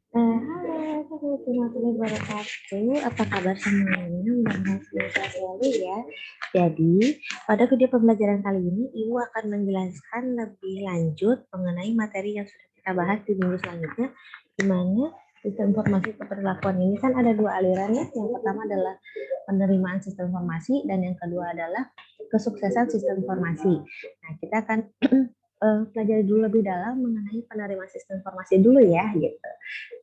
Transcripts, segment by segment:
Halo, Assalamualaikum warahmatullahi wabarakatuh. Apa kabar semuanya? Mudah-mudahan sehat selalu ya. Jadi, pada video pembelajaran kali ini, Ibu akan menjelaskan lebih lanjut mengenai materi yang sudah kita bahas di minggu selanjutnya, di mana sistem informasi keberlakuan ini kan ada dua aliran ya. Yang pertama adalah penerimaan sistem informasi dan yang kedua adalah kesuksesan sistem informasi. Nah, kita akan pelajari dulu lebih dalam mengenai penerimaan sistem informasi dulu ya, gitu.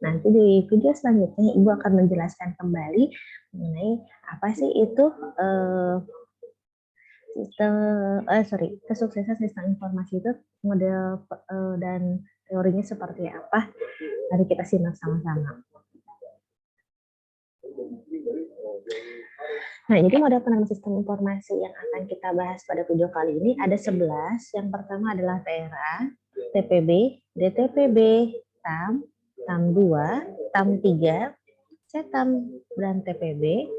Nanti di video selanjutnya Ibu akan menjelaskan kembali mengenai apa sih itu sistem kesuksesan sistem informasi itu model dan teorinya seperti apa. Mari kita simak sama-sama. Nah, jadi model penerimaan sistem informasi yang akan kita bahas pada video kali ini ada 11. Yang pertama adalah TERA, TPB, DTPB, TAM, TAM 2, TAM 3, CETAM dan TPB,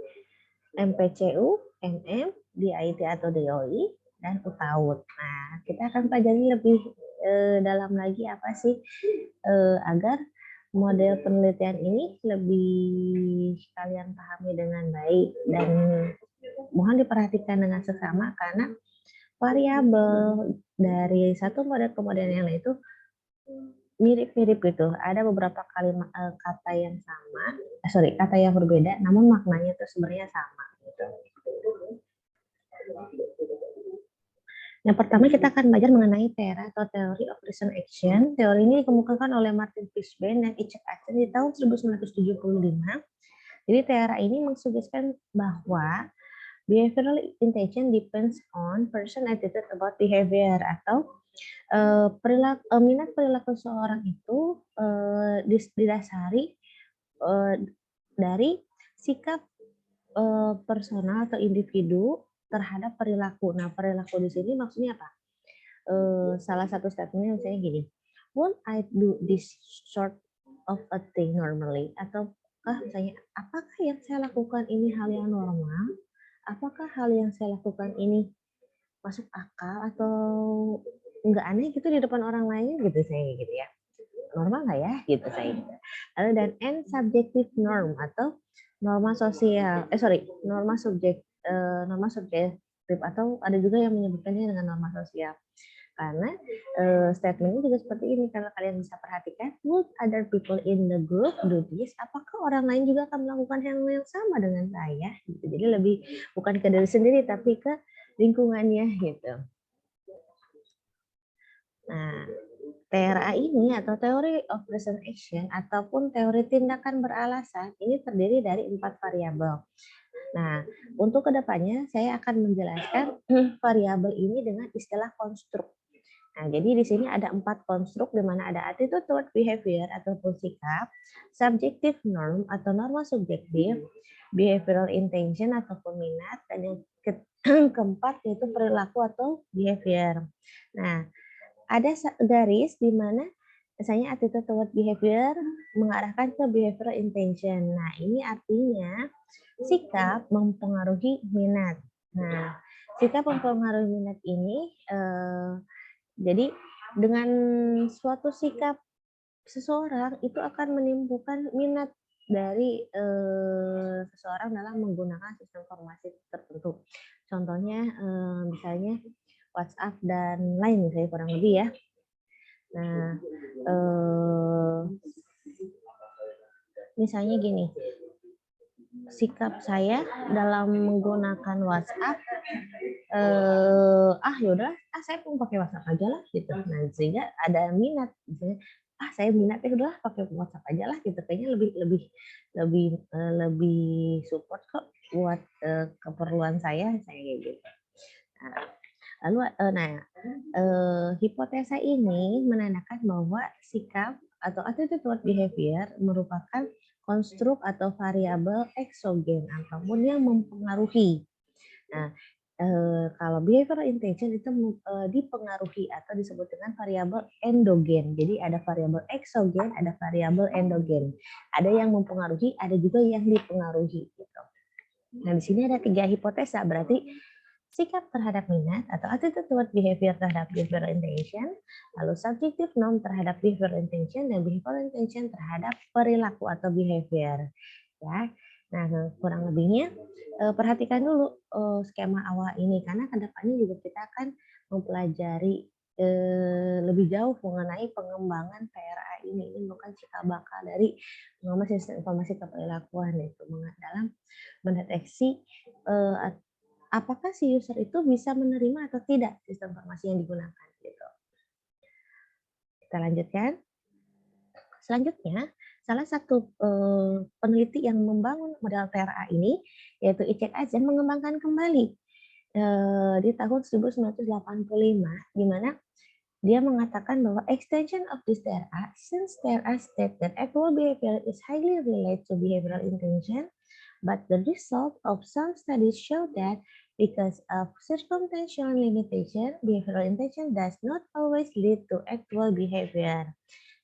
MPCU, MM, DIT atau DOI, dan UTAUD. Nah, kita akan pelajari lebih dalam lagi apa sih agar model penelitian ini lebih kalian pahami dengan baik dan mohon diperhatikan dengan seksama karena variabel dari satu model ke model yang lain itu mirip-mirip gitu. Ada beberapa kalimat kata yang sama, kata yang berbeda, namun maknanya itu sebenarnya sama. Gitu. Yang pertama kita akan belajar mengenai TERA atau Theory of Reason Action. Teori ini dikemukakan oleh Martin Fishburne dan Isaac Achen di tahun 1975. Jadi TERA ini mengsuggestikan bahwa behavioral intention depends on person attitude about behavior atau minat perilaku seorang itu didasari dari sikap personal atau individu terhadap perilaku. Nah, perilaku di sini maksudnya apa? Salah satu statementnya misalnya gini, won't I do this sort of a thing normally? Ataukah misalnya, apakah yang saya lakukan ini hal yang normal? Apakah hal yang saya lakukan ini masuk akal atau nggak aneh gitu di depan orang lain gitu saya gitu ya. Normal nggak ya gitu saya. Lalu dan N subjective norm atau norma sosial. Norma subjektif atau ada juga yang menyebutkannya dengan norma sosial. Karena statementnya juga seperti ini. Kalau kalian bisa perhatikan, would other people in the group do this? Apakah orang lain juga akan melakukan hal yang sama dengan saya? Gitu. Jadi lebih bukan ke diri sendiri, tapi ke lingkungannya gitu. Nah, TRA ini atau Theory of Reason Action ataupun teori tindakan beralasan ini terdiri dari 4 variabel. Nah, untuk kedepannya saya akan menjelaskan variabel ini dengan istilah konstruk. Nah, jadi di sini ada 4 konstruk di mana ada attitude toward behavior ataupun sikap, subjective norm atau norma subjektif, behavioral intention ataupun minat, dan yang keempat yaitu perilaku atau behavior. Nah, ada garis di mana misalnya attitude toward behavior mengarahkan ke behavioral intention. Nah, ini artinya sikap mempengaruhi minat. Nah, sikap mempengaruhi minat ini jadi dengan suatu sikap seseorang itu akan menimbulkan minat dari seseorang dalam menggunakan sistem informasi tertentu. Contohnya misalnya WhatsApp dan lain misalnya kurang lebih ya. Nah, misalnya gini, sikap saya dalam menggunakan WhatsApp, yaudah, saya pun pakai WhatsApp aja lah gitu. Nah, sehingga ada minat, misalnya, saya minat ya udahlah pakai WhatsApp aja lah gitu. Kayaknya lebih support kok buat keperluan saya gitu. Nah, lalu hipotesa ini menandakan bahwa sikap atau attitude toward behavior merupakan konstruk atau variabel eksogen ataupun yang mempengaruhi. Nah, kalau behavioral intention itu dipengaruhi atau disebut dengan variabel endogen. Jadi ada variabel eksogen, ada variabel endogen. Ada yang mempengaruhi, ada juga yang dipengaruhi gitu. Nah, di sini ada 3 hipotesa, berarti sikap terhadap minat atau attitude toward behavior terhadap behavioral intention, lalu subjective norm terhadap behavioral intention, dan behavioral intention terhadap perilaku atau behavior. Ya, nah kurang lebihnya perhatikan dulu skema awal ini karena kedepannya juga kita akan mempelajari lebih jauh mengenai pengembangan PRA ini. Ini bukan cikal bakal dari pengembangan sistem informasi keperilakuan itu dalam mendeteksi apakah si user itu bisa menerima atau tidak sistem informasi yang digunakan gitu. Kita lanjutkan. Selanjutnya, salah satu peneliti yang membangun model PRA ini yaitu Icek Azen mengembangkan kembali di tahun 1985 di mana dia mengatakan bahwa extension of this TRA since TRA state that actual behavior is highly related to behavioral intention. But the result of some studies show that because of circumstantial limitation, behavioral intention does not always lead to actual behavior.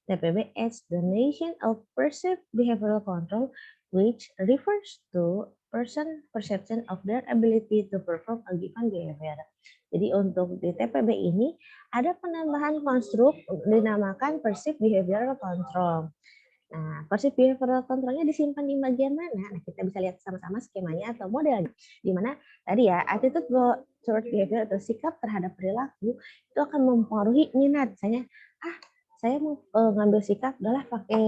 TPB adds the notion of perceived behavioral control, which refers to person perception of their ability to perform a given behavior. Jadi untuk di TPB ini ada penambahan konstruk dinamakan perceived behavioral control. Nah, perceived behavioral control-nya disimpan di bagian mana? Nah, kita bisa lihat sama-sama skemanya atau modelnya. Di mana tadi ya, attitude toward behavior atau sikap terhadap perilaku itu akan mempengaruhi minat. Misalnya, saya mau ngambil sikap, udahlah pakai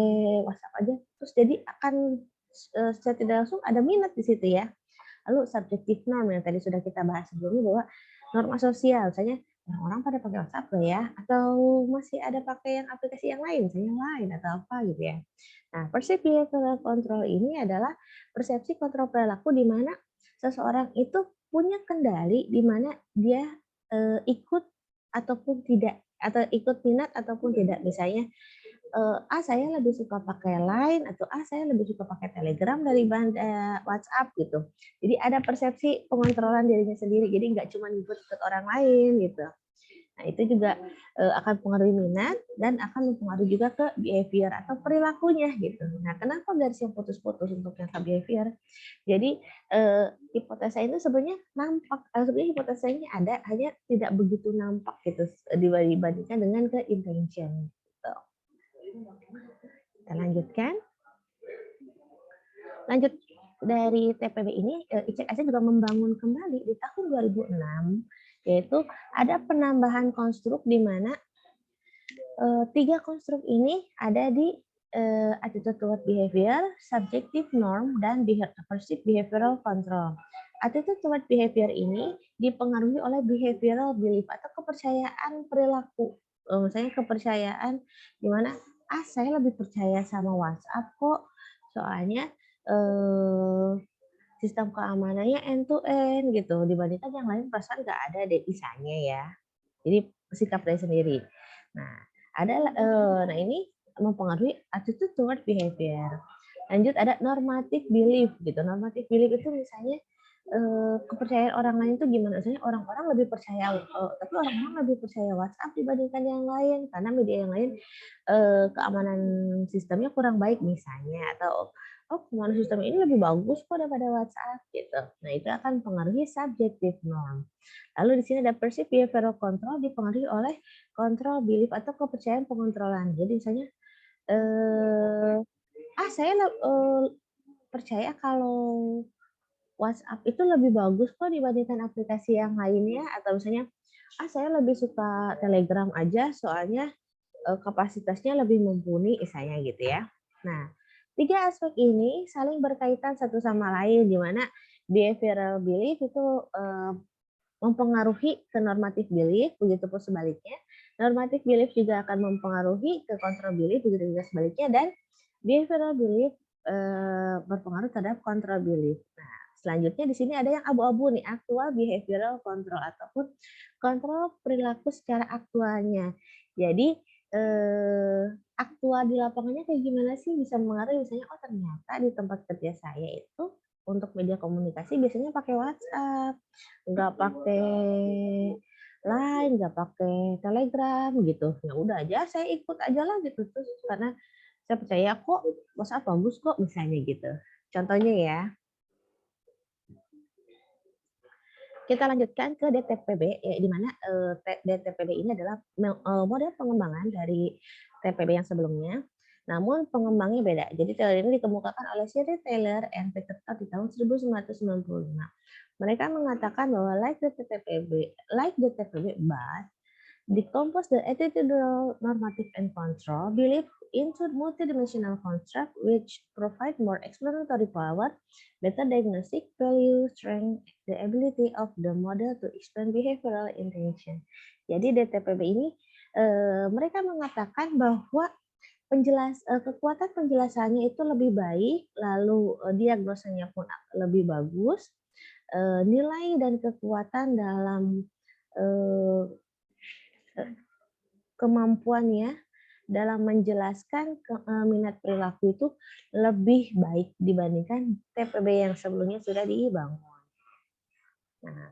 WhatsApp aja. Terus jadi akan secara tidak langsung ada minat di situ ya. Lalu subjective norm yang tadi sudah kita bahas sebelumnya bahwa norma sosial, misalnya orang-orang pada pakai WhatsApp nggak ya? Atau masih ada pakai yang aplikasi yang lain, misalnya lain atau apa gitu ya. Nah, perceived behavioral control ini adalah persepsi kontrol perilaku di mana seseorang itu punya kendali di mana dia ikut ataupun tidak, atau ikut minat ataupun tidak. Misalnya, saya lebih suka pakai Line atau saya lebih suka pakai Telegram dari WhatsApp gitu. Jadi ada persepsi pengontrolan dirinya sendiri. Jadi nggak cuma ikut orang lain gitu. Nah, itu juga akan mempengaruhi minat dan akan mempengaruhi juga ke behavior atau perilakunya gitu. Nah, kenapa garis yang putus-putus untuk yang ke behavior? Jadi hipotesa itu sebenarnya nampak, sebenarnya hipotesa ini ada, hanya tidak begitu nampak gitu dibandingkan dengan ke intention. Gitu. Kita lanjutkan. Lanjut dari TPB ini, Icek Azen juga membangun kembali di tahun 2006, yaitu ada penambahan konstruk di mana 3 konstruk ini ada di attitude toward behavior, subjective norm, dan perceived behavioral control. Attitude toward behavior ini dipengaruhi oleh behavioral belief atau kepercayaan perilaku. Misalnya kepercayaan di mana saya lebih percaya sama WhatsApp kok, soalnya sistem keamanannya end to end gitu dibandingkan yang lain perasaan nggak ada deh misalnya ya. Jadi sikap dari sendiri. Nah, nah ini mempengaruhi attitude toward behavior. Lanjut ada normative belief gitu. Normative belief itu misalnya kepercayaan orang lain itu gimana? Misalnya orang-orang lebih percaya, tapi orang-orang lebih percaya WhatsApp dibandingkan yang lain karena media yang lain keamanan sistemnya kurang baik misalnya, atau keamanan sistem ini lebih bagus kok daripada WhatsApp gitu. Nah, itu akan mempengaruhi subjective norm. Lalu di sini ada perceived behavioral control dipengaruhi oleh control belief atau kepercayaan pengontrolan. Jadi misalnya saya percaya kalau WhatsApp itu lebih bagus kok dibandingkan aplikasi yang lainnya, atau misalnya saya lebih suka Telegram aja soalnya kapasitasnya lebih mumpuni misalnya gitu ya. Nah, 3 aspek ini saling berkaitan satu sama lain di mana behavioral belief itu mempengaruhi ke normative belief, begitu pun sebaliknya. Normative belief juga akan mempengaruhi ke control belief, begitu juga sebaliknya, dan behavioral belief berpengaruh terhadap control belief. Nah, selanjutnya di sini ada yang abu-abu nih, actual behavioral control ataupun kontrol perilaku secara aktualnya. Jadi aktual di lapangannya kayak gimana sih bisa mengaruhi, misalnya ternyata di tempat kerja saya itu untuk media komunikasi biasanya pakai WhatsApp, nggak pakai Line, nggak pakai Telegram gitu. Ya udah aja saya ikut aja lah gitu, terus karena saya percaya kok WhatsApp bagus kok misalnya gitu. Contohnya ya. Kita lanjutkan ke DTPB, di mana, DTPB ini adalah model pengembangan dari TPB yang sebelumnya, namun pengembangnya beda. Jadi teori ini dikemukakan oleh Sheri Taylor and Peter Todd di tahun 1995. Mereka mengatakan bahwa like the TPB, but decompose the attitudinal, normative, and control belief into multidimensional construct which provide more explanatory power, better diagnostic value, strength, the ability of the model to explain behavioral intention. Jadi DTPB ini mereka mengatakan bahwa kekuatan penjelasannya itu lebih baik, lalu diagnosanya pun lebih bagus, nilai dan kekuatan dalam kemampuannya dalam menjelaskan minat perilaku itu lebih baik dibandingkan TPB yang sebelumnya sudah dibangun. Nah,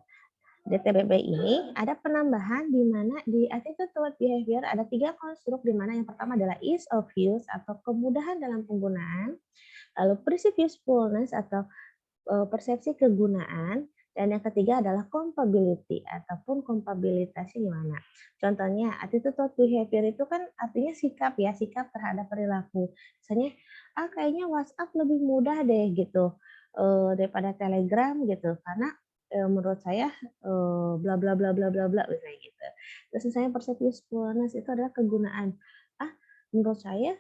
DTPB ini ada penambahan di mana di attitude toward behavior ada 3 konstruk, di mana yang pertama adalah ease of use atau kemudahan dalam penggunaan, lalu perceived usefulness atau persepsi kegunaan, dan yang ketiga adalah compatibility ataupun compatibilitasnya gimana. Contohnya attitude toward behavior itu kan artinya sikap ya, sikap terhadap perilaku. Misalnya, kayaknya WhatsApp lebih mudah deh gitu daripada Telegram gitu, karena menurut saya bla bla bla bla bla bla misalnya gitu. Terus misalnya persepsi usefulness itu adalah kegunaan. Menurut saya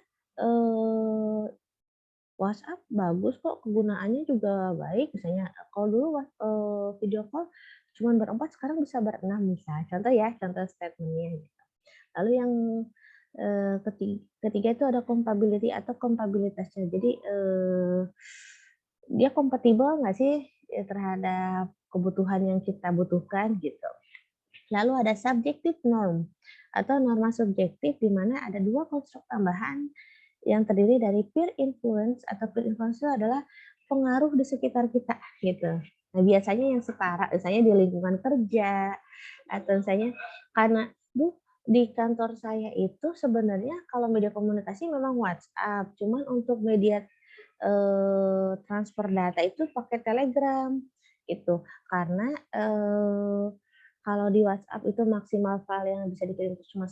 WhatsApp bagus kok, kegunaannya juga baik, misalnya kalau dulu video call cuman berempat, sekarang bisa berenam misal, contoh ya, contoh statement-nya gitu. Lalu yang ketiga itu ada compatibility atau compatibilitasnya. Jadi dia kompatibel nggak sih terhadap kebutuhan yang kita butuhkan gitu. Lalu ada subjective norm atau norma subjektif, di mana ada 2 konstruk tambahan yang terdiri dari peer influence. Atau peer influence itu adalah pengaruh di sekitar kita gitu. Nah, biasanya yang setara, misalnya di lingkungan kerja atau misalnya karena di kantor saya itu sebenarnya kalau media komunikasi memang WhatsApp, cuman untuk media transfer data itu pakai Telegram gitu. Karena kalau di WhatsApp itu maksimal file yang bisa dikirim itu cuma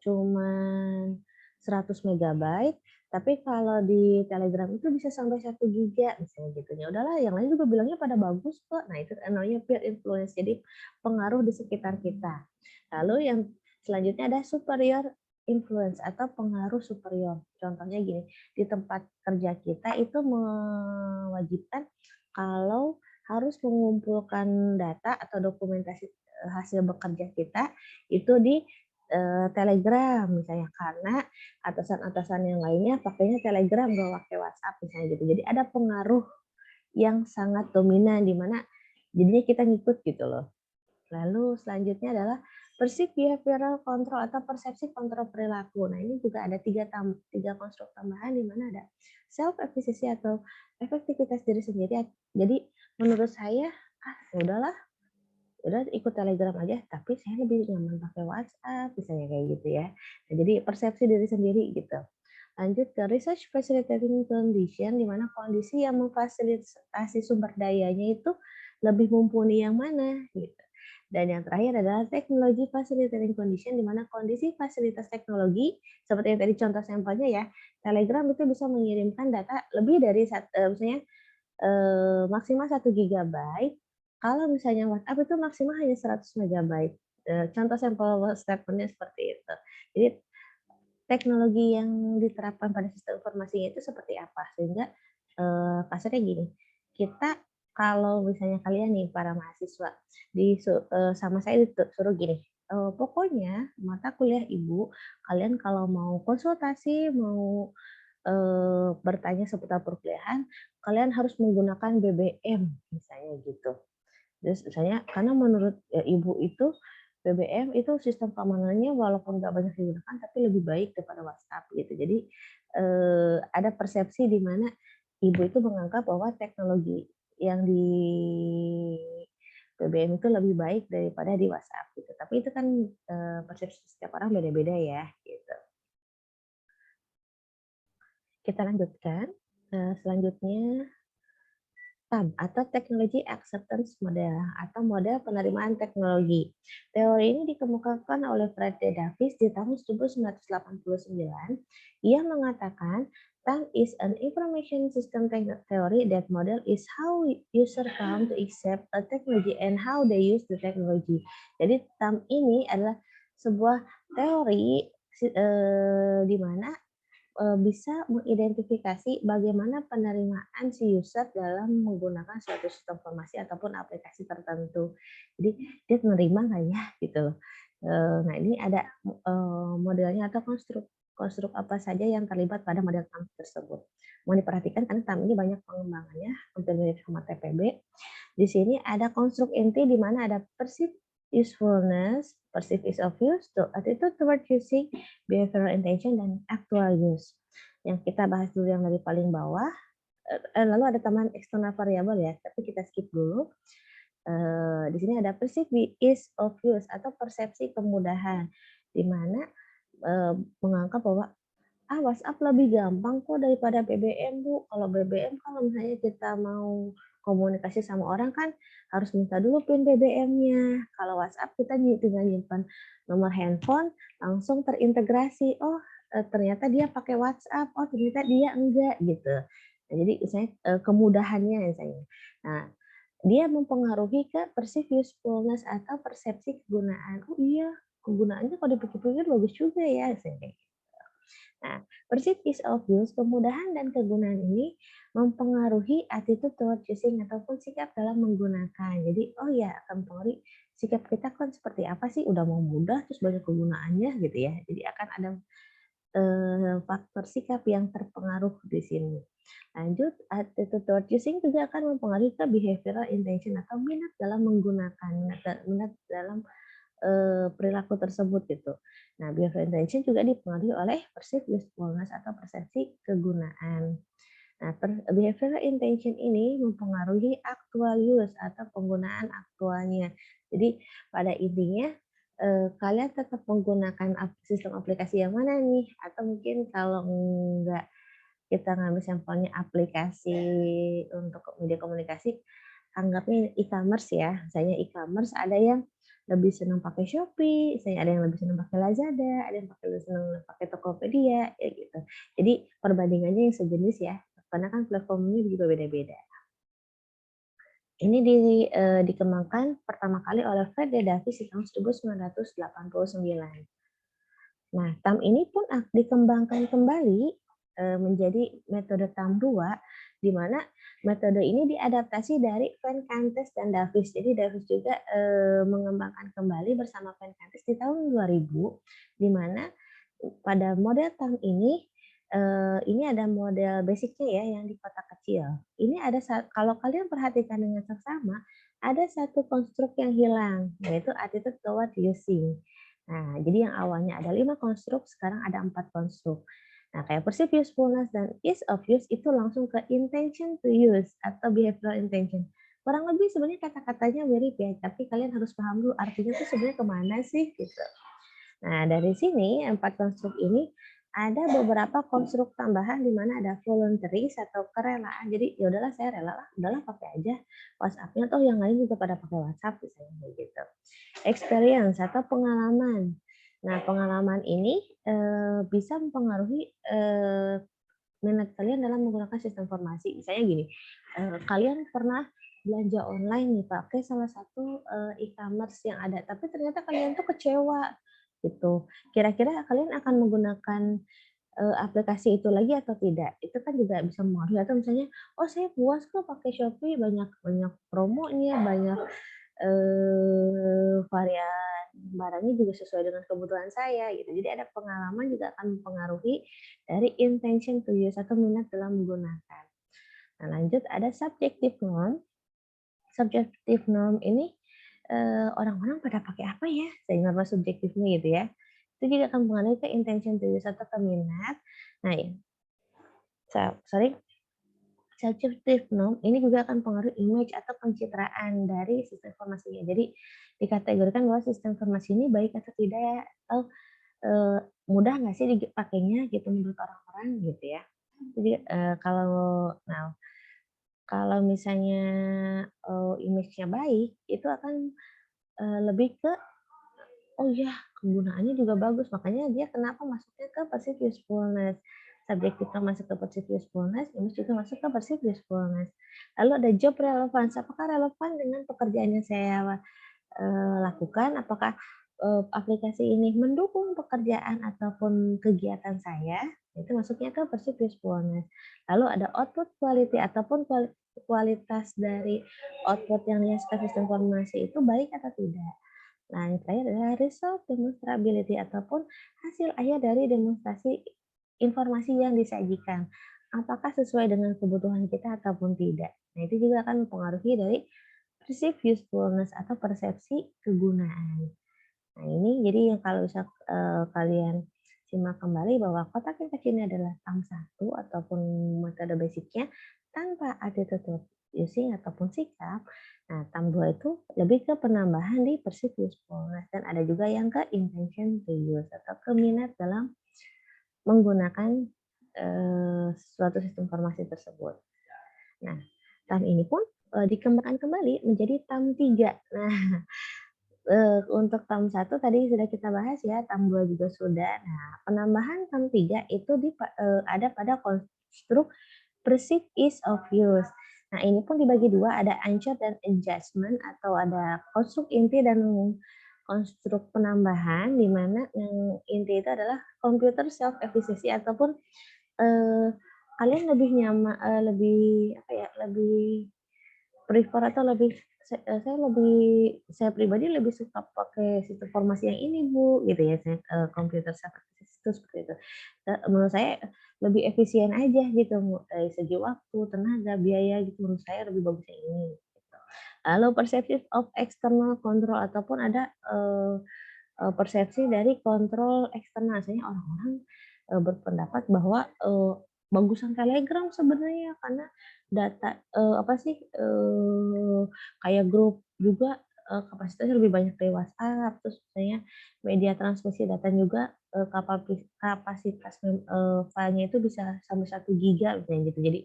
cuman 100 megabyte, tapi kalau di Telegram itu bisa sampai 1 giga misalnya gitu. Ya udahlah, yang lain juga bilangnya pada bagus kok. Nah, itu namanya peer influence, jadi pengaruh di sekitar kita. Lalu yang selanjutnya ada superior influence atau pengaruh superior. Contohnya gini, di tempat kerja kita itu mewajibkan kalau harus mengumpulkan data atau dokumentasi hasil bekerja kita itu di Telegram misalnya, karena atasan-atasan yang lainnya pakainya Telegram nggak pakai WhatsApp misalnya gitu. Jadi ada pengaruh yang sangat dominan di mana jadinya kita ngikut gitu loh. Lalu selanjutnya adalah perceived behavioral control atau persepsi kontrol perilaku. Nah, ini juga ada tiga konstruk tambahan di mana ada self efficacy atau efektivitas diri sendiri. Jadi menurut saya ya udahlah, udah ikut Telegram aja, tapi saya lebih nyaman pakai WhatsApp, misalnya kayak gitu ya. Nah, jadi persepsi diri sendiri gitu. Lanjut ke research facilitating condition, di mana kondisi yang memfasilitasi sumber dayanya itu lebih mumpuni yang mana gitu. Dan yang terakhir adalah teknologi facilitating condition, di mana kondisi fasilitas teknologi seperti yang tadi contoh sampelnya ya, Telegram itu bisa mengirimkan data lebih dari misalnya maksimal 1 gigabyte. Kalau misalnya WhatsApp itu maksimal hanya 100 megabyte. Contoh sampel statement-nya seperti itu. Jadi teknologi yang diterapkan pada sistem informasinya itu seperti apa, sehingga kasarnya gini, kita kalau misalnya kalian nih para mahasiswa sama saya disuruh gini, pokoknya mata kuliah Ibu, kalian kalau mau konsultasi, mau bertanya seputar perkuliahan, kalian harus menggunakan BBM misalnya gitu. Terus misalnya karena menurut Ibu itu BBM itu sistem keamanannya walaupun nggak banyak digunakan tapi lebih baik daripada WhatsApp gitu. Jadi ada persepsi di mana Ibu itu menganggap bahwa teknologi yang di BBM itu lebih baik daripada di WhatsApp gitu. Tapi itu kan persepsi setiap orang beda-beda ya gitu. Kita lanjutkan. Selanjutnya TAM atau Technology Acceptance Model atau model penerimaan teknologi. Teori ini dikemukakan oleh Fred Davis di tahun 1989. Ia mengatakan TAM is an information system theory that model is how user come to accept a technology and how they use the technology. Jadi TAM ini adalah sebuah teori di mana bisa mengidentifikasi bagaimana penerimaan si user dalam menggunakan suatu sistem informasi ataupun aplikasi tertentu. Jadi dia menerima nggak ya gitu loh. Nah ini ada modelnya atau konstruk apa saja yang terlibat pada model TAM tersebut. Mau diperhatikan karena TAM ini banyak pengembangannya, hampir mirip sama TPB. Di sini ada konstruk inti di mana ada perceived usefulness, perceived ease of use, attitude toward using, behavioral intention, dan actual use. Yang kita bahas dulu yang dari paling bawah, lalu ada tambahan eksternal variabel ya, tapi kita skip dulu. Di sini ada perceived ease of use atau persepsi kemudahan, di mana menganggap bahwa WhatsApp lebih gampang kok daripada BBM, Bu. Kalau BBM kalau misalnya kita mau komunikasi sama orang kan harus minta dulu PIN BBM-nya. Kalau WhatsApp kita tinggal nyimpan nomor handphone langsung terintegrasi. Oh, ternyata dia pakai WhatsApp. Oh, ternyata dia enggak gitu. Nah, jadi misalnya kemudahannya misalnya. Nah, dia mempengaruhi ke perceived usefulness atau persepsi kegunaan. Oh iya, kegunaannya kalau dipikir-pikir bagus juga ya. Nah, perceived ease of use, kemudahan dan kegunaan ini mempengaruhi attitude toward using ataupun sikap dalam menggunakan. Jadi, oh ya, akan mempengaruhi sikap kita kan seperti apa sih? Udah mau mudah, terus banyak kegunaannya gitu ya. Jadi akan ada faktor sikap yang terpengaruh di sini. Lanjut, attitude toward using juga akan mempengaruhi ke behavioral intention atau minat dalam menggunakan, minat dalam perilaku tersebut gitu. Nah, behavioral intention juga dipengaruhi oleh perceived usefulness atau persepsi kegunaan. Nah, behavioral intention ini mempengaruhi actual use atau penggunaan aktualnya. Jadi pada intinya kalian tetap menggunakan sistem aplikasi yang mana nih? Atau mungkin kalau enggak kita ngambil sampelnya aplikasi untuk media komunikasi, anggapnya e-commerce ya. Misalnya e-commerce ada yang lebih senang pakai Shopee, misalnya ada yang lebih senang pakai Lazada, ada yang lebih senang pakai Tokopedia, ya gitu. Jadi perbandingannya yang sejenis ya, karena kan platformnya juga beda-beda. Ini dikembangkan pertama kali oleh Fred Davis di tahun 1989. Nah, TAM ini pun dikembangkan kembali menjadi metode TAM 2, di mana metode ini diadaptasi dari Van Cantes dan Davis. Jadi Davis juga mengembangkan kembali bersama Van Cantes di tahun 2000, di mana pada model TAM ini ada model basicnya ya yang di kotak kecil. Ini ada kalau kalian perhatikan dengan seksama, ada satu konstruk yang hilang, yaitu attitude toward using. Nah, jadi yang awalnya ada 5 konstruk, sekarang ada 4 konstruk. Nah, kayak perceived usefulness dan ease of use itu langsung ke intention to use atau behavioral intention. Kurang lebih sebenarnya kata-katanya mirip ya, tapi kalian harus paham dulu artinya itu sebenarnya kemana sih gitu. Nah, dari sini 4 konstruk ini ada beberapa konstruk tambahan di mana ada voluntary atau kerelaan. Jadi ya udahlah saya rela lah, udahlah pakai aja WhatsApp-nya toh yang lain juga pada pakai WhatsApp misalnya begitu. Experience atau pengalaman. Nah, pengalaman ini bisa mempengaruhi minat kalian dalam menggunakan sistem informasi. Misalnya gini, kalian pernah belanja online nih pakai salah satu e-commerce yang ada, tapi ternyata kalian tuh kecewa gitu. Kira-kira kalian akan menggunakan aplikasi itu lagi atau tidak? Itu kan juga bisa mempengaruhi. Atau misalnya, oh saya puas kok pakai Shopee, banyak banyak promonya, banyak varian barangnya juga sesuai dengan kebutuhan saya gitu. Jadi ada pengalaman juga akan mempengaruhi dari intention to use atau minat dalam menggunakan. Nah, lanjut ada subjective norm. Subjective norm ini orang-orang pada pakai apa ya? Sehingga norma subjektifnya gitu ya. Itu juga akan mempengaruhi ke intention to use atau ke minat. Nah, ya. Sorry, subjective norm ini juga akan pengaruh image atau pencitraan dari sistem informasinya. Jadi dikategorikan bahwa sistem informasi ini baik atau tidak atau mudah nggak sih dipakainya gitu menurut orang-orang gitu ya. Jadi kalau nah Kalau misalnya, image-nya baik, itu akan, lebih ke, "Oh ya, kegunaannya juga bagus," makanya dia kenapa masuknya ke perceived usefulness. Subjek kita masuk ke perceived usefulness, image juga masuk ke perceived usefulness. Lalu ada job relevance, apakah relevan dengan pekerjaan yang saya, lakukan? Apakah, aplikasi ini mendukung pekerjaan ataupun kegiatan saya? Itu masuknya ke perceived usefulness. Lalu ada output quality ataupun kualitas dari output yang dihasilkan sistem informasi itu baik atau tidak. Nah, yang terakhir adalah result demonstrability ataupun hasil akhir dari demonstrasi informasi yang disajikan. Apakah sesuai dengan kebutuhan kita ataupun tidak. Nah, itu juga akan mempengaruhi dari perceived usefulness atau persepsi kegunaan. Nah, ini jadi yang kalau bisa kalian simak kembali bahwa kotak yang kecil ini adalah tam 1 ataupun metode basicnya tanpa attitude using ataupun sikap. Nah, tam 2 itu lebih ke penambahan di perceived usefulness dan ada juga yang ke intention to use atau ke minat dalam menggunakan suatu sistem informasi tersebut. Nah, tam ini pun dikembangkan kembali menjadi tam 3. Nah, untuk tam 1 tadi sudah kita bahas ya, tam 2 juga sudah. Nah, penambahan tam 3 itu ada pada konstruk perceived ease of use. Nah, ini pun dibagi dua, ada anchor dan adjustment atau ada konstruk inti dan konstruk penambahan, di mana yang inti itu adalah computer self efficacy ataupun kalian lebih nyaman, lebih apa ya, lebih prefer atau lebih saya pribadi lebih suka pakai sistem informasi yang ini Bu, gitu ya, saya, computer science itu seperti itu. Menurut saya lebih efisien aja gitu, dari segi waktu, tenaga, biaya gitu, menurut saya lebih bagus yang ini, gitu. Lalu perception of external control ataupun ada, persepsi dari kontrol eksternal. Misalnya orang-orang, berpendapat bahwa, bagusan Telegram sebenarnya karena data, apa sih, kayak grup juga, kapasitasnya lebih banyak dari WhatsApp, terus misalnya media transmisi data juga, kapasitas filenya itu bisa sampai 1 giga misalnya gitu. Jadi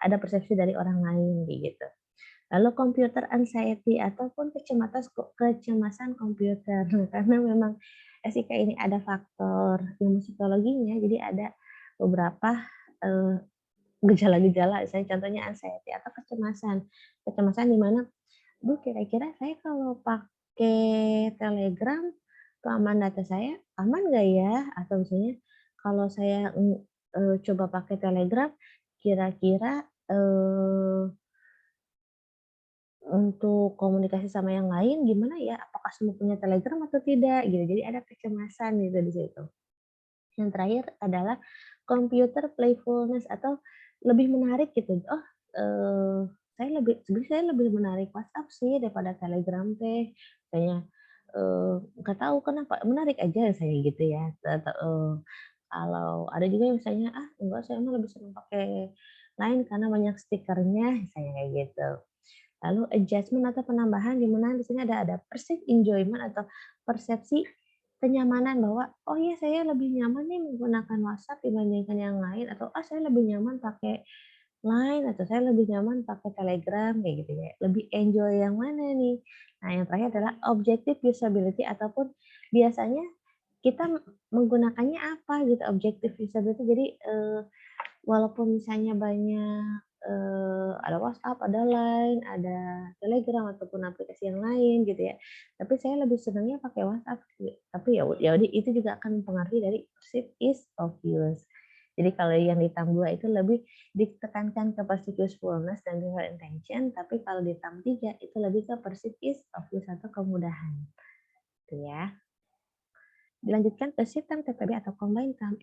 ada persepsi dari orang lain kayak gitu. Lalu computer anxiety ataupun kecemasan komputer. Nah, karena memang SIK ini ada faktor ilmu psikologinya, jadi ada beberapa, eee, gejala-gejala, misalnya contohnya anxiety atau kecemasan. Kecemasan di mana, "Duh, kira-kira saya kalau pakai Telegram, keamanan data saya aman nggak ya?" Atau misalnya, "Kalau saya, coba pakai Telegram, kira-kira, untuk komunikasi sama yang lain gimana ya? Apakah semua punya Telegram atau tidak?" Gitu. Jadi ada kecemasan gitu di situ. Yang terakhir adalah computer playfulness atau lebih menarik gitu. "Oh, sebenarnya saya lebih menarik WhatsApp sih daripada Telegram teh." Kayaknya, nggak tahu kenapa, menarik aja saya gitu ya. Kalau ada juga yang misalnya, "Ah, enggak, saya mah lebih senang pakai Line karena banyak stikernya," misalnya kayak gitu. Lalu adjustment atau penambahan di mana di sini ada perceived enjoyment atau persepsi kenyamanan bahwa, "Oh ya, saya lebih nyaman nih menggunakan WhatsApp dibandingkan yang lain," atau, "Ah, saya lebih nyaman pakai Line," atau, "Saya lebih nyaman pakai Telegram," kayak gitu ya. Lebih enjoy yang mana nih? Nah, yang terakhir adalah objective usability ataupun biasanya kita menggunakannya apa gitu, objective usability. Jadi, walaupun misalnya banyak, ada WhatsApp, ada Line, ada Telegram ataupun aplikasi yang lain gitu ya, tapi saya lebih senangnya pakai WhatsApp sih. Tapi ya udah itu juga akan mempengaruhi dari perceived ease of use. Jadi kalau yang di tam 2 itu lebih ditekankan ke perceived usefulness dan behavioral intention, tapi kalau di tam 3 itu lebih ke perceived ease of use atau kemudahan, gitu ya. Dilanjutkan ke sistem TPB atau Combined Time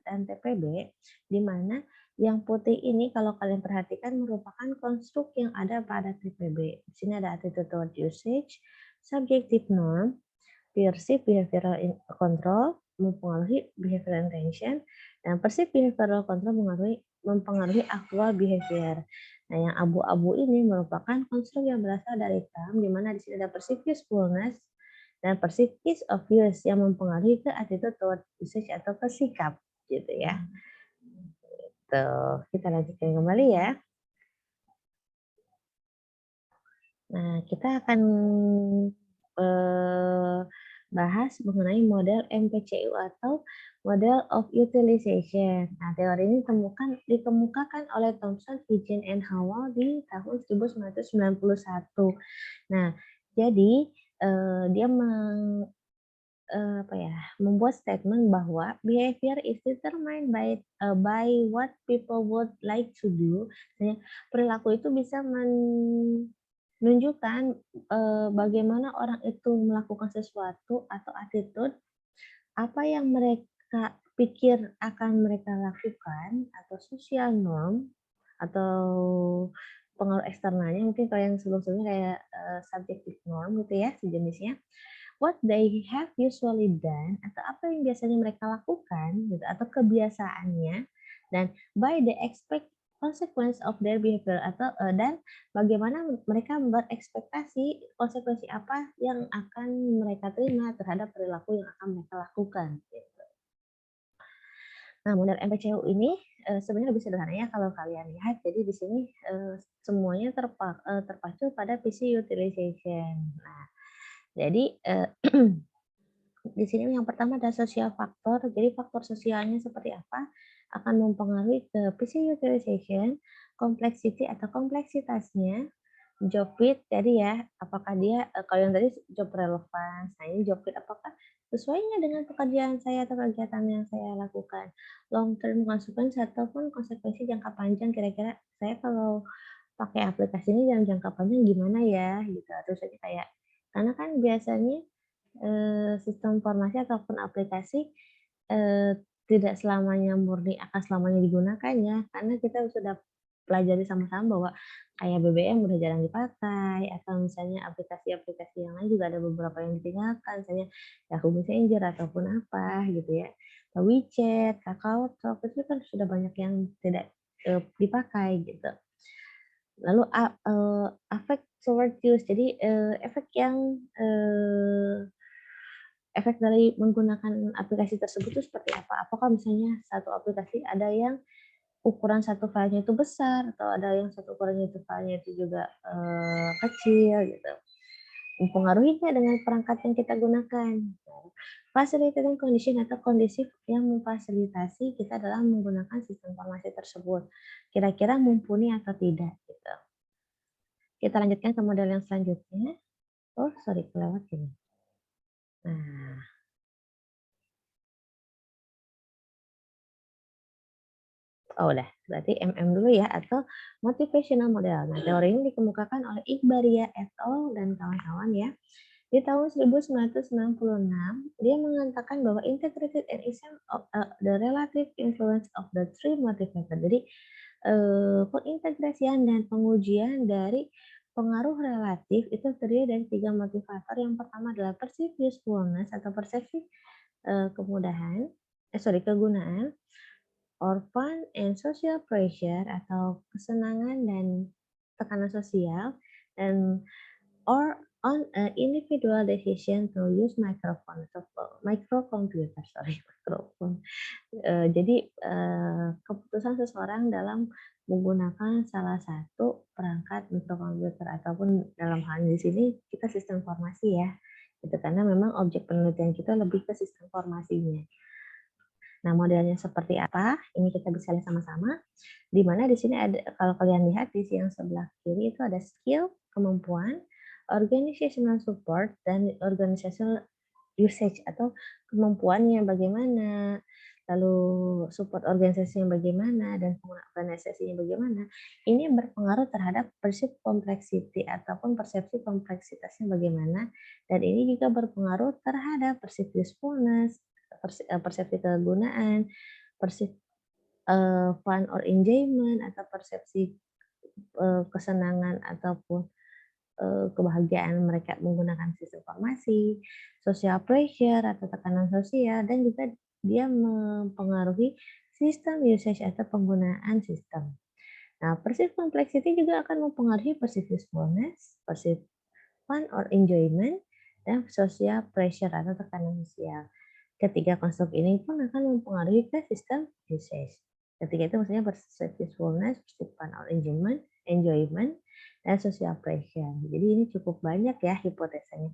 dan TPB, di mana yang putih ini kalau kalian perhatikan merupakan konstruk yang ada pada TPB. Di sini ada attitude toward usage, subjective norm, perceived behavioral control, mempengaruhi behavioral intention, dan perceived behavioral control mempengaruhi actual behavior. Nah, yang abu-abu ini merupakan konstruk yang berasal dari TAM, di mana di sini ada perceived usefulness dan perceived ease of use yang mempengaruhi ke attitude toward usage atau ke sikap, gitu ya. Tuh, kita lanjutkan kembali ya. Nah, kita akan eh, bahas mengenai model MPCU atau Model of Utilization. Nah, teori ini dikemukakan oleh Thomson, Eugene, and Howell di tahun 1991. Nah, jadi dia membuat statement bahwa behavior is determined by what people would like to do. Misalnya, perilaku itu bisa menunjukkan bagaimana orang itu melakukan sesuatu atau attitude, apa yang mereka pikir akan mereka lakukan, atau social norm, atau pengaruh eksternalnya, mungkin kalau yang sebelum-sebelumnya kayak subjective norm gitu ya, sejenisnya. What they have usually done, atau apa yang biasanya mereka lakukan gitu, atau kebiasaannya, dan by the expect consequence of their behavior, atau dan bagaimana mereka berekspektasi konsekuensi apa yang akan mereka terima terhadap perilaku yang akan mereka lakukan gitu. Nah, model MPCU ini sebenarnya lebih sederhana ya kalau kalian lihat. Jadi di sini semuanya terpacu pada PC utilization. Nah, jadi di sini yang pertama ada social factor. Jadi faktor sosialnya seperti apa akan mempengaruhi ke PC utilization, complexity atau kompleksitasnya, job fit. Jadi ya, apakah dia kalau yang tadi job relevance, nah ini job fit apakah sesuainya dengan pekerjaan saya atau kegiatan yang saya lakukan, long term consequence ataupun konsekuensi jangka panjang, kira-kira saya kalau pakai aplikasi ini dalam jangka panjang gimana ya gitu. Terus aja kayak karena kan biasanya sistem informasi ataupun aplikasi tidak selamanya murni akan selamanya digunakan ya, karena kita sudah pelajari sama-sama bahwa kayak BBM udah jarang dipakai, atau misalnya aplikasi-aplikasi yang lain juga ada beberapa yang ditinggalkan, misalnya Yahoo Messenger ataupun apa gitu ya, atau WeChat, KakaoTalk, itu kan sudah banyak yang tidak dipakai gitu. Lalu efek toward use, jadi efek dari menggunakan aplikasi tersebut itu seperti apa? Apakah misalnya satu aplikasi ada yang ukuran satu filenya itu besar, atau ada yang satu ukurannya itu filenya itu juga kecil gitu. Mempengaruhi nggak dengan perangkat yang kita gunakan? Facilitating condition atau kondisi yang memfasilitasi kita dalam menggunakan sistem informasi tersebut. Kira-kira mumpuni atau tidak gitu. Kita lanjutkan ke model yang selanjutnya. Oh, sorry, kelewat ini. Nah, oh udah, berarti MM dulu ya, atau motivational model. Nah, teori ini dikemukakan oleh Iqbaria et al. Dan kawan-kawan ya. Di tahun 1996, dia mengatakan bahwa integrated and exam of the relative influence of the three motivator. Jadi, pengintegrasian dan pengujian dari pengaruh relatif itu terdiri dari 3 motivator. Yang pertama adalah perceived usefulness atau persepsi kemudahan, kegunaan, or fun and social pressure atau kesenangan dan tekanan sosial, dan or on a individual decision to use microphone atau microcomputer, microphone. Jadi keputusan seseorang dalam menggunakan salah satu perangkat mikrokomputer, ataupun dalam hal di sini kita sistem informasi ya, gitu, karena memang objek penelitian kita lebih ke sistem informasinya. Nah, modelnya seperti apa? Ini kita bisa lihat sama-sama. Di mana di sini ada, kalau kalian lihat di yang sebelah kiri itu ada skill, kemampuan, organizational support, dan organizational usage atau kemampuannya bagaimana, lalu support organisasinya bagaimana, dan penggunaan organisasinya bagaimana. Ini berpengaruh terhadap perceived complexity ataupun persepsi kompleksitasnya bagaimana, dan ini juga berpengaruh terhadap perceived usefulness, persepsi kegunaan, perceived fun or enjoyment, atau persepsi kesenangan ataupun kebahagiaan mereka menggunakan sistem informasi, social pressure atau tekanan sosial, dan juga dia mempengaruhi sistem usage atau penggunaan sistem. Nah, perceived complexity juga akan mempengaruhi perceived usefulness, perceived fun or enjoyment, dan social pressure atau tekanan sosial. Ketiga konstruk ini pun akan mempengaruhi ke sistem usage. Ketiga itu maksudnya perceived usefulness, perceived fun or enjoyment, dan social pressure. Jadi ini cukup banyak ya hipotesanya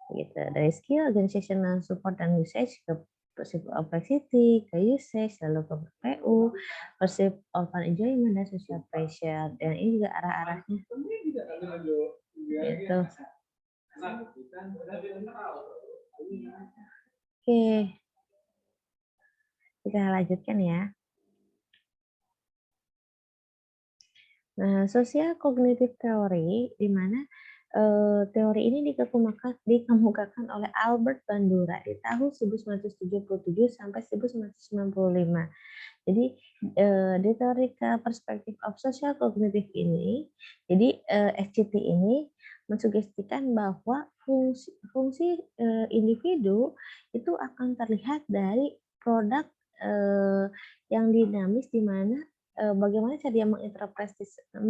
gitu. Dari skill, organizational support dan usage ke perceived complexity, ke usage, lalu ke PU, perceived open enjoyment dan social pressure. Dan ini juga arah-arahnya gitu. Oke, kita lanjutkan ya. Nah, sosial kognitif teori, di mana teori ini dikemukakan oleh Albert Bandura di tahun 1977 sampai 1995. Jadi di teorika perspektif of social kognitif ini, jadi SCT ini mensugestikan bahwa fungsi individu itu akan terlihat dari produk yang dinamis di mana bagaimana cara dia menginterpretasikan,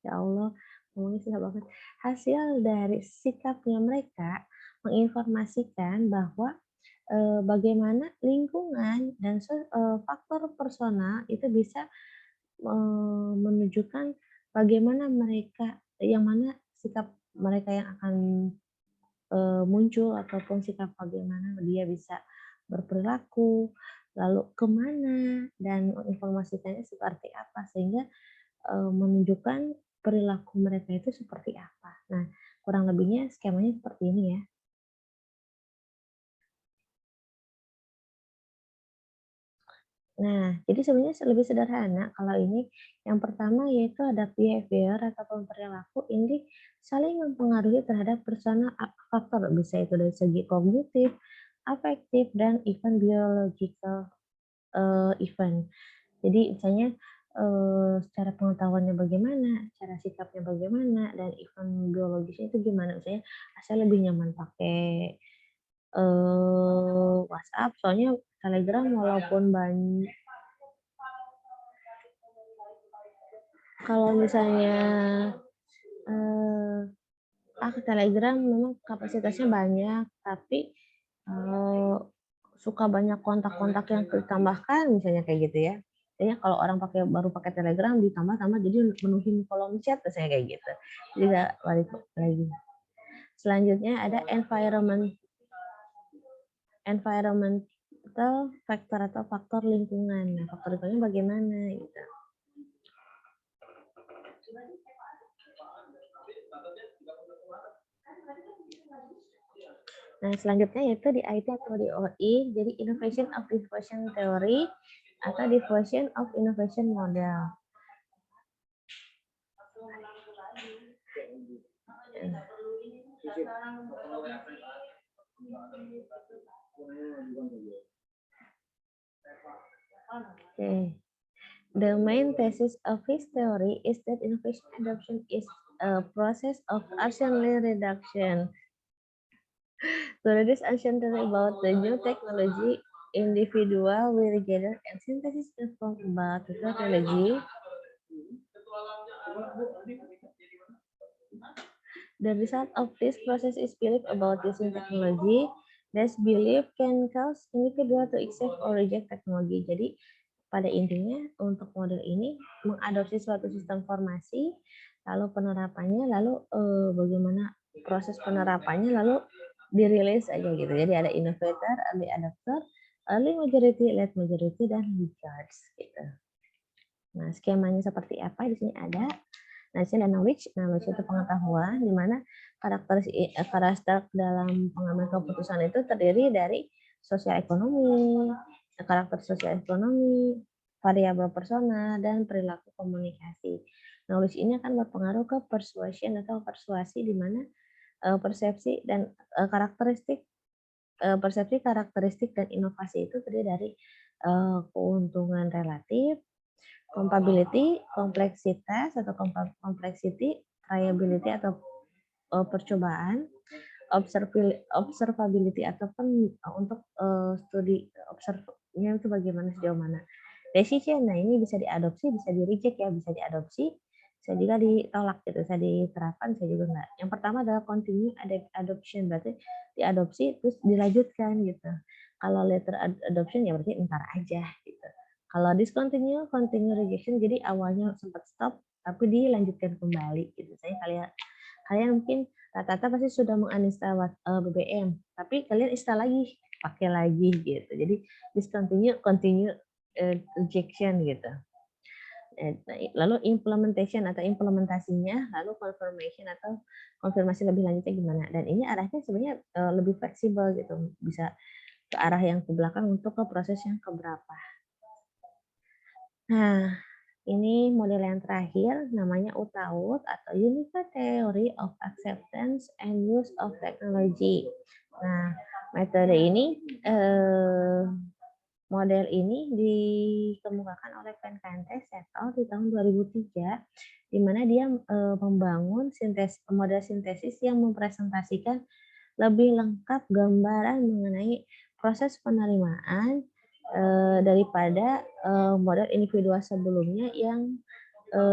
ya Allah, ngomongnya susah banget, hasil dari sikapnya mereka menginformasikan bahwa bagaimana lingkungan dan faktor personal itu bisa menunjukkan bagaimana yang mana sikap mereka yang akan muncul ataupun sikap bagaimana dia bisa berperilaku, lalu kemana dan menginformasikannya seperti apa sehingga menunjukkan perilaku mereka itu seperti apa. Nah, kurang lebihnya skemanya seperti ini ya. Nah, jadi sebenarnya lebih sederhana kalau ini. Yang pertama yaitu ada behavior ataupun perilaku ini saling mempengaruhi terhadap personal faktor, bisa itu dari segi kognitif, afektif, dan even biological event. Jadi misalnya secara pengetahuannya bagaimana, cara sikapnya bagaimana, dan event biologisnya itu gimana. Misalnya saya lebih nyaman pakai WhatsApp, soalnya Telegram walaupun banyak. Kalau misalnya Telegram memang kapasitasnya banyak, tapi suka banyak kontak-kontak yang ditambahkan, misalnya kayak gitu ya. Kayaknya kalau orang baru pakai Telegram ditambah-tambah jadi menuhin kolom chat, misalnya kayak gitu. Jadi nggak balik lagi. Selanjutnya ada environmental factor atau faktor lingkungan. Nah, faktor lingkungannya bagaimana gitu. Nah, selanjutnya yaitu di IT atau di OI, jadi Innovation of Diffusion Theory atau Diffusion of Innovation Model. Okay. The main thesis of his theory is that innovation adoption is a process of uncertainty reduction. To reduce uncertainty about the new technology, individual will gather and synthesis inform about the technology. The result of this process is belief about using technology. This belief can cause individual to accept or reject teknologi. Jadi pada intinya untuk model ini mengadopsi suatu sistem formasi, lalu penerapannya, lalu bagaimana proses penerapannya, lalu dirilis aja gitu. Jadi ada innovator, early adopter, early majority, late majority, dan laggards gitu. Nah, skemanya seperti apa di sini ada. Nah, di sini ada knowledge itu pengetahuan, di mana karakter dalam pengambilan keputusan itu terdiri dari sosial ekonomi, karakter sosial ekonomi, variabel personal, dan perilaku komunikasi. Knowledge ini akan berpengaruh ke persuasion atau persuasi, di mana persepsi dan karakteristik dan inovasi itu terdiri dari keuntungan relatif, compatibility, kompleksitas atau complexity, triability atau percobaan, observability ataupun untuk studi observnya itu bagaimana, sejauh mana. Decision, nah ini bisa diadopsi, bisa di reject ya, bisa diadopsi, bisa juga ditolak gitu, bisa diterapkan, bisa juga enggak. Yang pertama adalah continue adoption, berarti diadopsi terus dilanjutkan gitu. Kalau later adoption ya berarti entar aja gitu. Kalau discontinue, continue rejection, jadi awalnya sempat stop, tapi dilanjutkan kembali gitu. Saya kalian kalian mungkin rata-rata pasti sudah menginstal BBM, tapi kalian install lagi, pakai lagi gitu. Jadi discontinue, continue, rejection gitu. Lalu implementation atau implementasinya, lalu confirmation atau konfirmasi lebih lanjutnya gimana. Dan ini arahnya sebenarnya lebih fleksibel gitu, bisa ke arah yang ke belakang untuk ke proses yang keberapa. Nah, ini model yang terakhir namanya UTAUT atau Unified Theory of Acceptance and Use of Technology. Nah, metode ini model ini dikemukakan oleh Penkantes et al. Di tahun 2003, di mana dia membangun model sintesis yang mempresentasikan lebih lengkap gambaran mengenai proses penerimaan daripada model individual sebelumnya yang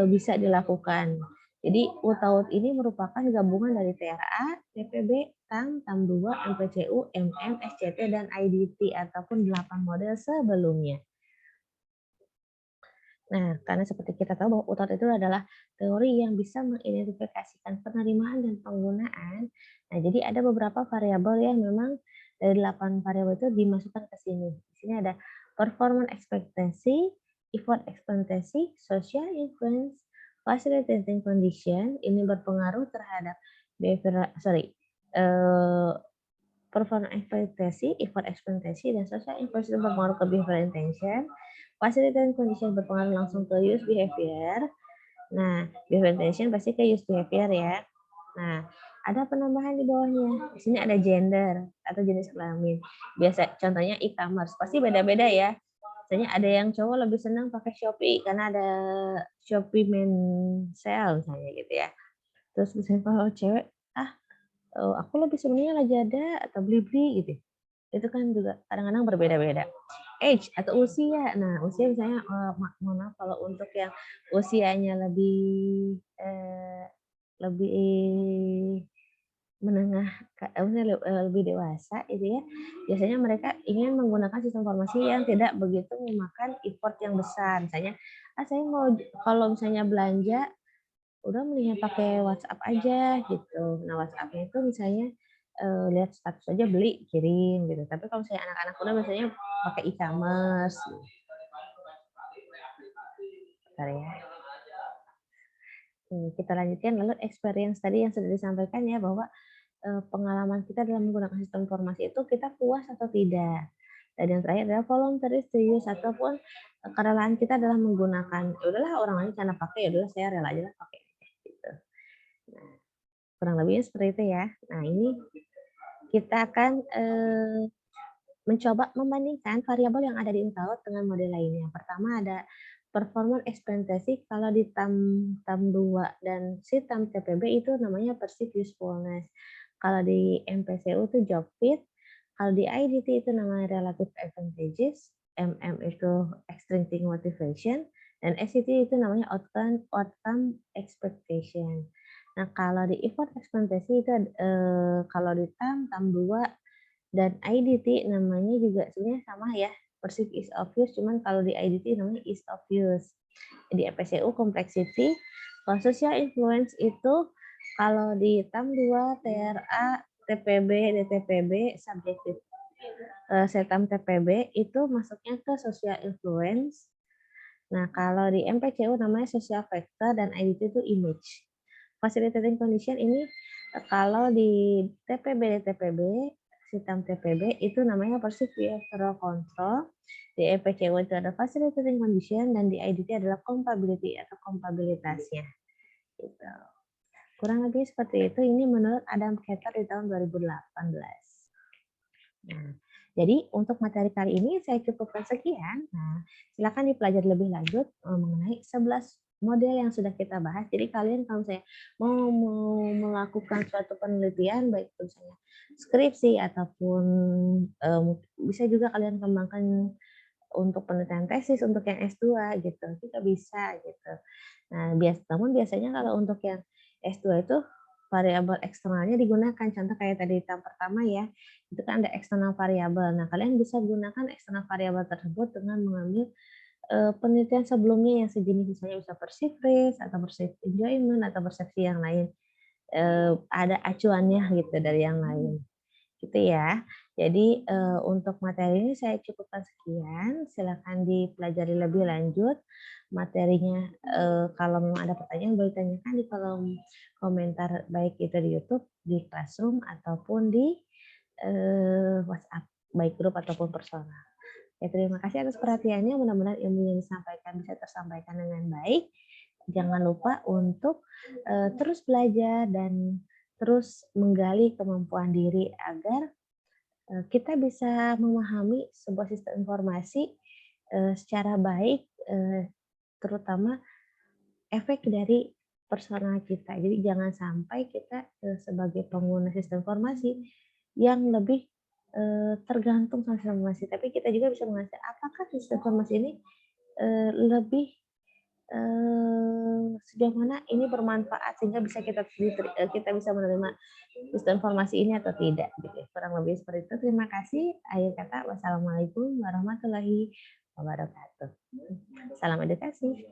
bisa dilakukan. Jadi UTAUT ini merupakan gabungan dari TRA, TPB, TAM, TAM2, MPCU, MM, SCT, dan IDT ataupun 8 model sebelumnya. Nah, karena seperti kita tahu bahwa UTAUT itu adalah teori yang bisa mengidentifikasikan penerimaan dan penggunaan. Nah, jadi ada beberapa variabel yang memang dari 8 variabel itu dimasukkan ke sini. Di sini ada performance expectancy, effort expectancy, social influence, facilitating condition. Ini berpengaruh terhadap performance expectancy, effort expectancy, dan social influence berpengaruh ke behavior intention. Facility dan condition berpengaruh langsung ke use behavior. Nah, behavior intention pasti ke use behavior ya. Nah, ada penambahan di bawahnya. Di sini ada gender atau jenis kelamin. Biasa contohnya e-commerce, pasti beda-beda ya. Misalnya ada yang cowok lebih senang pakai Shopee karena ada Shopee men sale misalnya gitu ya. Terus misalnya kalau cewek, aku lebih sebenarnya Lazada atau Blibli gitu. Itu kan juga kadang-kadang berbeda-beda. Age atau usia. Nah, usia misalnya mohon maaf kalau untuk yang usianya lebih menengah lebih dewasa itu ya. Biasanya mereka ingin menggunakan sistem informasi yang tidak begitu memakan effort yang besar. Misalnya, saya mau kalau misalnya belanja udah mendingan pakai WhatsApp aja gitu. Nah, WhatsApp-nya itu misalnya lihat status aja beli, kirim gitu. Tapi kalau misalnya anak-anak muda biasanya pakai e-commerce. Bentar ya. Kita lanjutkan lalu experience tadi yang sudah disampaikan ya bahwa pengalaman kita dalam menggunakan sistem informasi itu kita puas atau tidak. Dan yang terakhir adalah voluntary to use ataupun kerelaan kita dalam menggunakan. Ya udahlah orang lain karena pakai ya udahlah saya rela aja lah pakai gitu. Nah, kurang lebihnya seperti itu ya. Nah, ini kita akan mencoba membandingkan variabel yang ada di UTAUT dengan model lainnya. Pertama ada performance expectancy, kalau di TAM 2 dan si TAM TPB itu namanya perceived usefulness. Kalau di MPCU itu job fit, kalau di IDT itu namanya relative advantages, MM itu extrinsic motivation, dan SCT itu namanya outcome expectation. Nah, kalau di effort expectancy itu kalau di TAM 2 dan IDT namanya juga sebenarnya sama ya, perceive is obvious, cuman kalau di IDT namanya is obvious. Di FPCU complexity, kalau social influence itu kalau di TAM 2, TRA, TPB, DTPB, subjektif. Setam TPB itu masuknya ke social influence. Nah, kalau di MPCU namanya social factor dan IDT itu image. Facilitating condition ini kalau di TPB DTPB, sistem TPB itu namanya perceived behavioral control. Di EPCW itu ada facilitating condition dan di IDT adalah compatibility atau kompabilitasnya. Gitu. Kurang lebih seperti itu. Ini menurut Adam Keter di tahun 2018. Nah, jadi untuk materi kali ini saya cukupkan sekian. Nah, silakan dipelajari lebih lanjut mengenai 11 model yang sudah kita bahas. Jadi kalian kalau saya mau melakukan suatu penelitian baik itu misalnya skripsi ataupun bisa juga kalian kembangkan untuk penelitian tesis untuk yang S2 gitu. Kita bisa gitu. Nah, namun biasanya kalau untuk yang S2 itu variabel eksternalnya digunakan. Contoh kayak tadi tahap pertama ya, itu kan ada eksternal variabel. Nah, kalian bisa gunakan eksternal variabel tersebut dengan mengambil penelitian sebelumnya yang sejenis, misalnya bisa perceived risk atau perceived enjoyment atau persepsi yang lain, ada acuannya gitu dari yang lain. Gitu ya. Jadi, untuk materi ini saya cukupkan sekian, silakan dipelajari lebih lanjut materinya. Kalau memang ada pertanyaan boleh tanyakan di kolom komentar, baik itu di YouTube, di Classroom, ataupun di, WhatsApp, baik grup ataupun personal. Ya, terima kasih atas perhatiannya, mudah-mudahan ilmu yang disampaikan bisa tersampaikan dengan baik. Jangan lupa untuk, terus belajar dan terus menggali kemampuan diri agar kita bisa memahami sebuah sistem informasi, secara baik, terutama efek dari personal kita. Jadi jangan sampai kita, sebagai pengguna sistem informasi yang lebih, tergantung sama sistem informasi, tapi kita juga bisa mengasah apakah sistem informasi ini, lebih, sejauh mana ini bermanfaat sehingga bisa kita bisa menerima sistem informasi ini atau tidak gitu ya. Kurang lebih seperti itu. Terima kasih. Akhir kata, wassalamualaikum warahmatullahi wabarakatuh. Salam edukasi.